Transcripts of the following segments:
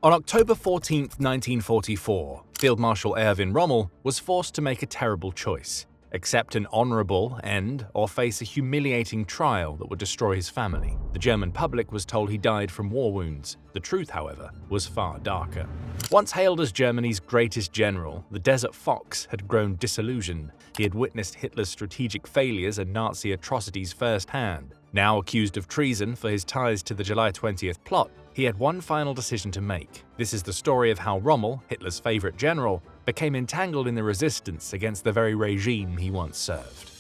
On October 14, 1944, Field Marshal Erwin Rommel was forced to make a terrible choice: accept an honorable end or face a humiliating trial that would destroy his family. The German public was told he died from war wounds. The truth, however, was far darker. Once hailed as Germany's greatest general, the Desert Fox had grown disillusioned. He had witnessed Hitler's strategic failures and Nazi atrocities firsthand. Now accused of treason for his ties to the July 20th plot, he had one final decision to make. This is the story of how Rommel, Hitler's favorite general, became entangled in the resistance against the very regime he once served.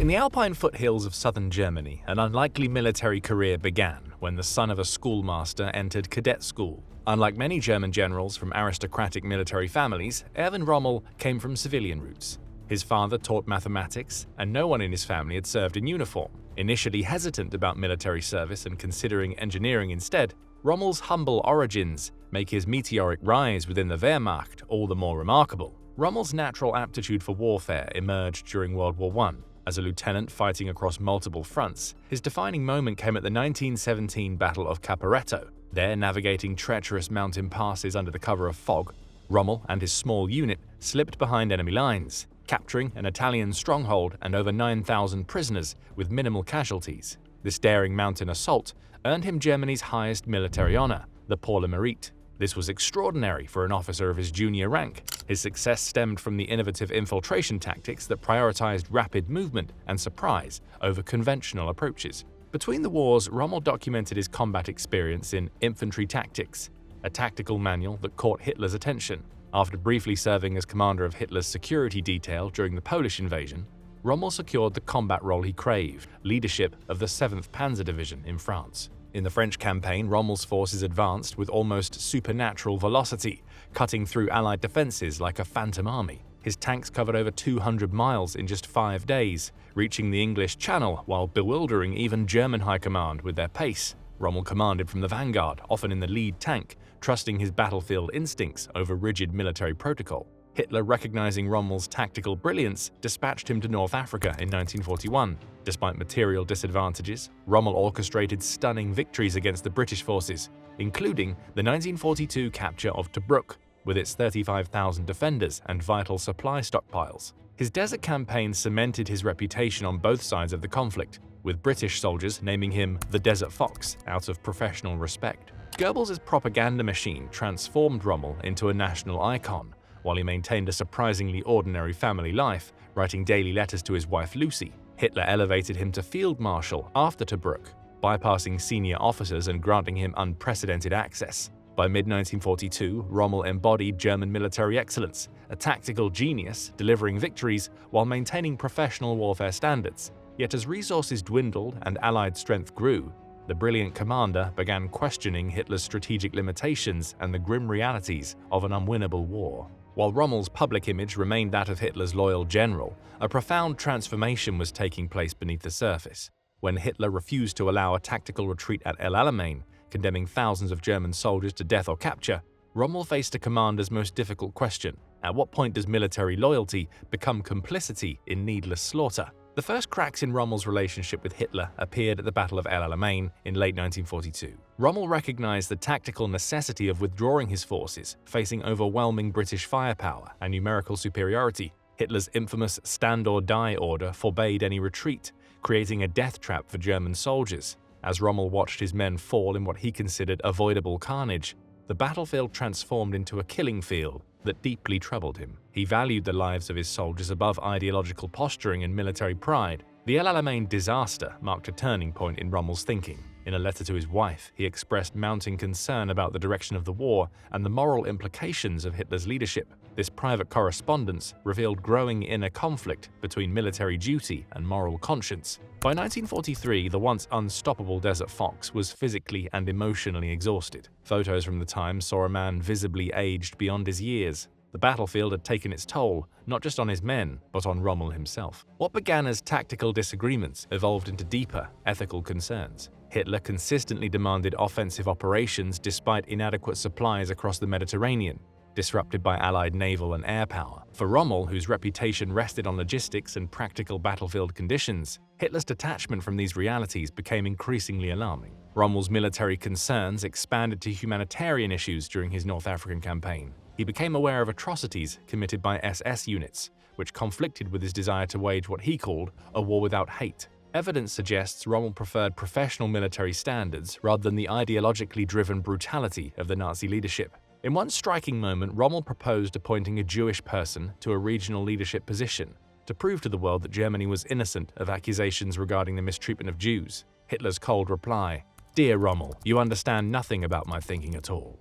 In the Alpine foothills of southern Germany, an unlikely military career began when the son of a schoolmaster entered cadet school. Unlike many German generals from aristocratic military families, Erwin Rommel came from civilian roots. His father taught mathematics, and no one in his family had served in uniform. Initially hesitant about military service and considering engineering instead, Rommel's humble origins make his meteoric rise within the Wehrmacht all the more remarkable. Rommel's natural aptitude for warfare emerged during World War I. As a lieutenant fighting across multiple fronts, his defining moment came at the 1917 Battle of Caporetto. There, navigating treacherous mountain passes under the cover of fog, Rommel and his small unit slipped behind enemy lines, capturing an Italian stronghold and over 9,000 prisoners with minimal casualties. This daring mountain assault earned him Germany's highest military honor, the Pour le Mérite. This was extraordinary for an officer of his junior rank. His success stemmed from the innovative infiltration tactics that prioritized rapid movement and surprise over conventional approaches. Between the wars, Rommel documented his combat experience in Infantry Tactics, a tactical manual that caught Hitler's attention. After briefly serving as commander of Hitler's security detail during the Polish invasion, Rommel secured the combat role he craved: leadership of the 7th Panzer Division in France. In the French campaign, Rommel's forces advanced with almost supernatural velocity, cutting through Allied defenses like a phantom army. His tanks covered over 200 miles in just 5 days, reaching the English Channel while bewildering even German high command with their pace. Rommel commanded from the vanguard, often in the lead tank, trusting his battlefield instincts over rigid military protocol. Hitler, recognizing Rommel's tactical brilliance, dispatched him to North Africa in 1941. Despite material disadvantages, Rommel orchestrated stunning victories against the British forces, including the 1942 capture of Tobruk, with its 35,000 defenders and vital supply stockpiles. His desert campaign cemented his reputation on both sides of the conflict, with British soldiers naming him the Desert Fox out of professional respect. Goebbels' propaganda machine transformed Rommel into a national icon, while he maintained a surprisingly ordinary family life, writing daily letters to his wife Lucy. Hitler elevated him to field marshal after Tobruk, bypassing senior officers and granting him unprecedented access. By mid-1942, Rommel embodied German military excellence, a tactical genius delivering victories while maintaining professional warfare standards. Yet as resources dwindled and Allied strength grew, the brilliant commander began questioning Hitler's strategic limitations and the grim realities of an unwinnable war. While Rommel's public image remained that of Hitler's loyal general, a profound transformation was taking place beneath the surface. When Hitler refused to allow a tactical retreat at El Alamein, condemning thousands of German soldiers to death or capture, Rommel faced a commander's most difficult question: at what point does military loyalty become complicity in needless slaughter? The first cracks in Rommel's relationship with Hitler appeared at the Battle of El Alamein in late 1942. Rommel recognized the tactical necessity of withdrawing his forces, facing overwhelming British firepower and numerical superiority. Hitler's infamous stand or die order forbade any retreat, creating a death trap for German soldiers. As Rommel watched his men fall in what he considered avoidable carnage, the battlefield transformed into a killing field that deeply troubled him. He valued the lives of his soldiers above ideological posturing and military pride. The El Alamein disaster marked a turning point in Rommel's thinking. In a letter to his wife, he expressed mounting concern about the direction of the war and the moral implications of Hitler's leadership. This private correspondence revealed growing inner conflict between military duty and moral conscience. By 1943, the once unstoppable Desert Fox was physically and emotionally exhausted. Photos from the time saw a man visibly aged beyond his years. The battlefield had taken its toll, not just on his men, but on Rommel himself. What began as tactical disagreements evolved into deeper, ethical concerns. Hitler consistently demanded offensive operations despite inadequate supplies across the Mediterranean. disrupted by Allied naval and air power. For Rommel, whose reputation rested on logistics and practical battlefield conditions, Hitler's detachment from these realities became increasingly alarming. Rommel's military concerns expanded to humanitarian issues during his North African campaign. He became aware of atrocities committed by SS units, which conflicted with his desire to wage what he called a war without hate. Evidence suggests Rommel preferred professional military standards rather than the ideologically driven brutality of the Nazi leadership. In one striking moment, Rommel proposed appointing a Jewish person to a regional leadership position to prove to the world that Germany was innocent of accusations regarding the mistreatment of Jews. Hitler's cold reply, "Dear Rommel, you understand nothing about my thinking at all."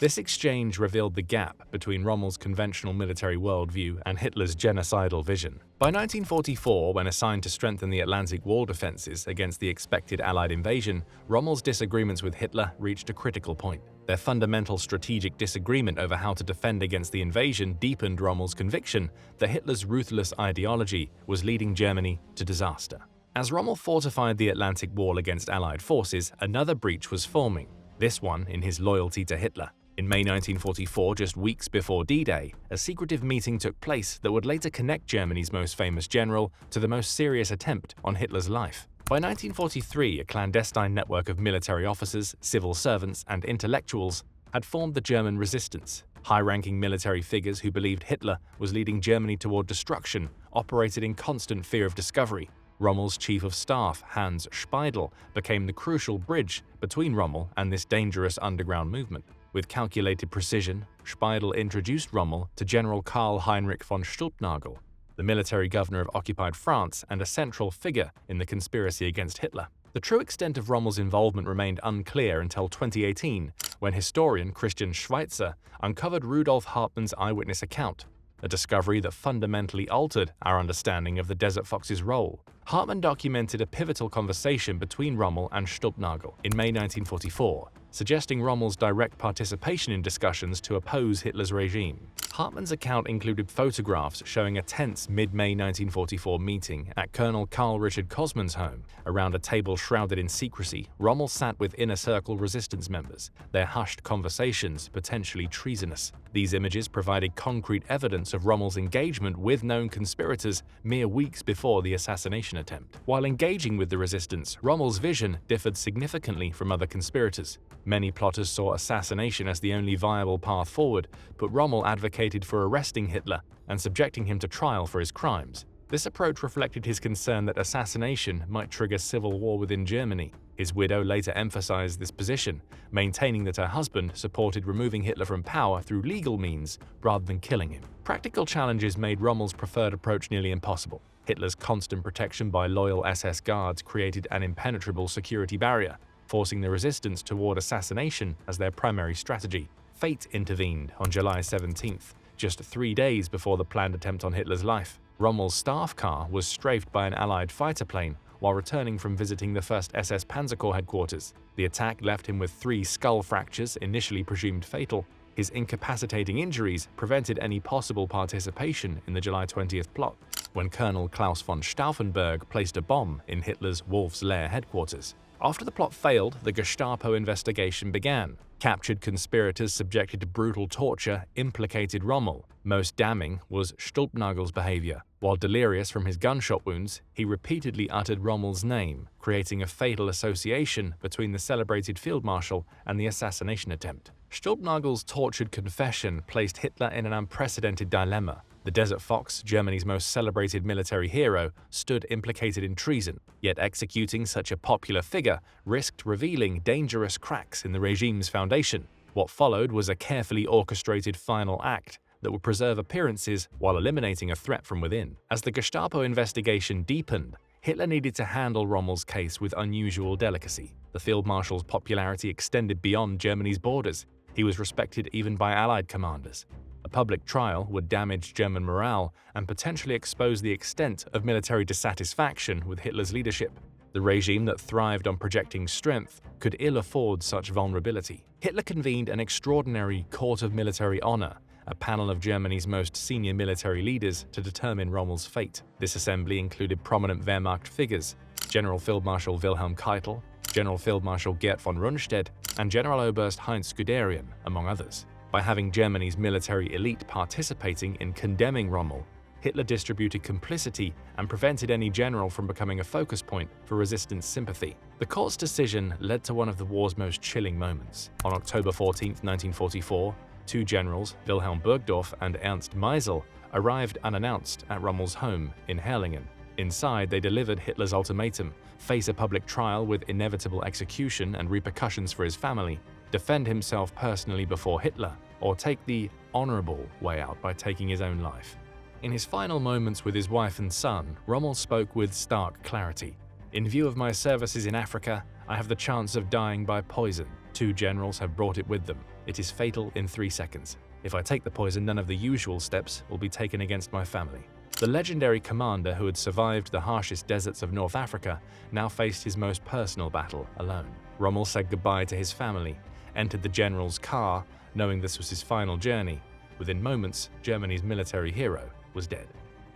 This exchange revealed the gap between Rommel's conventional military worldview and Hitler's genocidal vision. By 1944, when assigned to strengthen the Atlantic Wall defenses against the expected Allied invasion, Rommel's disagreements with Hitler reached a critical point. Their fundamental strategic disagreement over how to defend against the invasion deepened Rommel's conviction that Hitler's ruthless ideology was leading Germany to disaster. As Rommel fortified the Atlantic Wall against Allied forces, another breach was forming, this one in his loyalty to Hitler. In May 1944, just weeks before D-Day, a secretive meeting took place that would later connect Germany's most famous general to the most serious attempt on Hitler's life. By 1943, a clandestine network of military officers, civil servants, and intellectuals had formed the German resistance. High-ranking military figures who believed Hitler was leading Germany toward destruction operated in constant fear of discovery. Rommel's chief of staff, Hans Speidel, became the crucial bridge between Rommel and this dangerous underground movement. With calculated precision, Speidel introduced Rommel to General Karl Heinrich von Stulpnagel, the military governor of occupied France and a central figure in the conspiracy against Hitler. The true extent of Rommel's involvement remained unclear until 2018, when historian Christian Schweitzer uncovered Rudolf Hartmann's eyewitness account, a discovery that fundamentally altered our understanding of the Desert Fox's role. Hartmann documented a pivotal conversation between Rommel and Stulpnagel in May 1944, suggesting Rommel's direct participation in discussions to oppose Hitler's regime. Hartmann's account included photographs showing a tense mid-May 1944 meeting at Colonel Karl Richard Kosman's home. Around a table shrouded in secrecy, Rommel sat with inner circle resistance members, their hushed conversations potentially treasonous. These images provided concrete evidence of Rommel's engagement with known conspirators mere weeks before the assassination attempt. While engaging with the resistance, Rommel's vision differed significantly from other conspirators. Many plotters saw assassination as the only viable path forward, but Rommel advocated for arresting Hitler and subjecting him to trial for his crimes. This approach reflected his concern that assassination might trigger civil war within Germany. His widow later emphasized this position, maintaining that her husband supported removing Hitler from power through legal means rather than killing him. Practical challenges made Rommel's preferred approach nearly impossible. Hitler's constant protection by loyal SS guards created an impenetrable security barrier, forcing the resistance toward assassination as their primary strategy. Fate intervened on July 17th, just 3 days before the planned attempt on Hitler's life. Rommel's staff car was strafed by an Allied fighter plane while returning from visiting the 1st SS Panzer Corps headquarters. The attack left him with 3 skull fractures, initially presumed fatal. His incapacitating injuries prevented any possible participation in the July 20th plot, when Colonel Klaus von Stauffenberg placed a bomb in Hitler's Wolf's Lair headquarters. After the plot failed, the Gestapo investigation began. Captured conspirators subjected to brutal torture implicated Rommel. Most damning was Stulpnagel's behavior. While delirious from his gunshot wounds, he repeatedly uttered Rommel's name, creating a fatal association between the celebrated field marshal and the assassination attempt. Stulpnagel's tortured confession placed Hitler in an unprecedented dilemma. The Desert Fox, Germany's most celebrated military hero, stood implicated in treason, yet executing such a popular figure risked revealing dangerous cracks in the regime's foundation. What followed was a carefully orchestrated final act that would preserve appearances while eliminating a threat from within. As the Gestapo investigation deepened, Hitler needed to handle Rommel's case with unusual delicacy. The field marshal's popularity extended beyond Germany's borders. He was respected even by Allied commanders. A public trial would damage German morale and potentially expose the extent of military dissatisfaction with Hitler's leadership. The regime that thrived on projecting strength could ill afford such vulnerability. Hitler convened an extraordinary court of military honor, a panel of Germany's most senior military leaders, to determine Rommel's fate. This assembly included prominent Wehrmacht figures, General Field Marshal Wilhelm Keitel, General Field Marshal Gerd von Rundstedt, and General Oberst Heinz Guderian, among others. By having Germany's military elite participating in condemning Rommel, Hitler distributed complicity and prevented any general from becoming a focus point for resistance sympathy. The court's decision led to one of the war's most chilling moments. On October 14, 1944, two generals, Wilhelm Burgdorf and Ernst Meisel, arrived unannounced at Rommel's home in Herrlingen. Inside, they delivered Hitler's ultimatum: face a public trial with inevitable execution and repercussions for his family, defend himself personally before Hitler, or take the honorable way out by taking his own life. In his final moments with his wife and son, Rommel spoke with stark clarity. "In view of my services in Africa, I have the chance of dying by poison. Two generals have brought it with them. It is fatal in 3 seconds. If I take the poison, none of the usual steps will be taken against my family." The legendary commander who had survived the harshest deserts of North Africa now faced his most personal battle alone. Rommel said goodbye to his family, entered the general's car, knowing this was his final journey. Within moments, Germany's military hero was dead.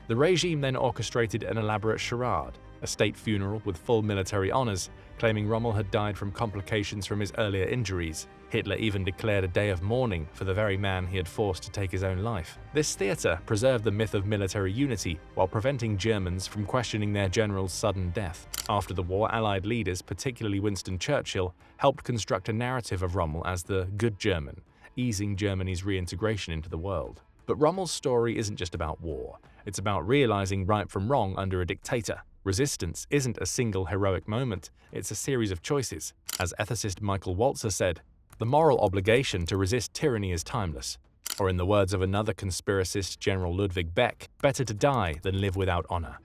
The regime then orchestrated an elaborate charade, a state funeral with full military honors, claiming Rommel had died from complications from his earlier injuries. Hitler even declared a day of mourning for the very man he had forced to take his own life. This theater preserved the myth of military unity while preventing Germans from questioning their general's sudden death. After the war, Allied leaders, particularly Winston Churchill, helped construct a narrative of Rommel as the good German, easing Germany's reintegration into the world. But Rommel's story isn't just about war. It's about realizing right from wrong under a dictator. Resistance isn't a single heroic moment, it's a series of choices. As ethicist Michael Walzer said, "The moral obligation to resist tyranny is timeless." Or in the words of another conspiracist, General Ludwig Beck, "Better to die than live without honor."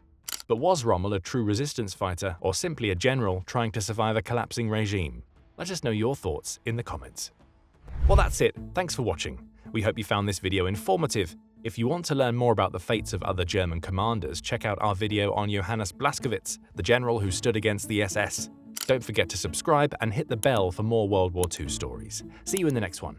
But was Rommel a true resistance fighter or simply a general trying to survive a collapsing regime? Let us know your thoughts in the comments. Well, that's it. Thanks for watching. We hope you found this video informative. If you want to learn more about the fates of other German commanders, check out our video on Johannes Blaskowitz, the general who stood against the SS. Don't forget to subscribe and hit the bell for more World War II stories. See you in the next one.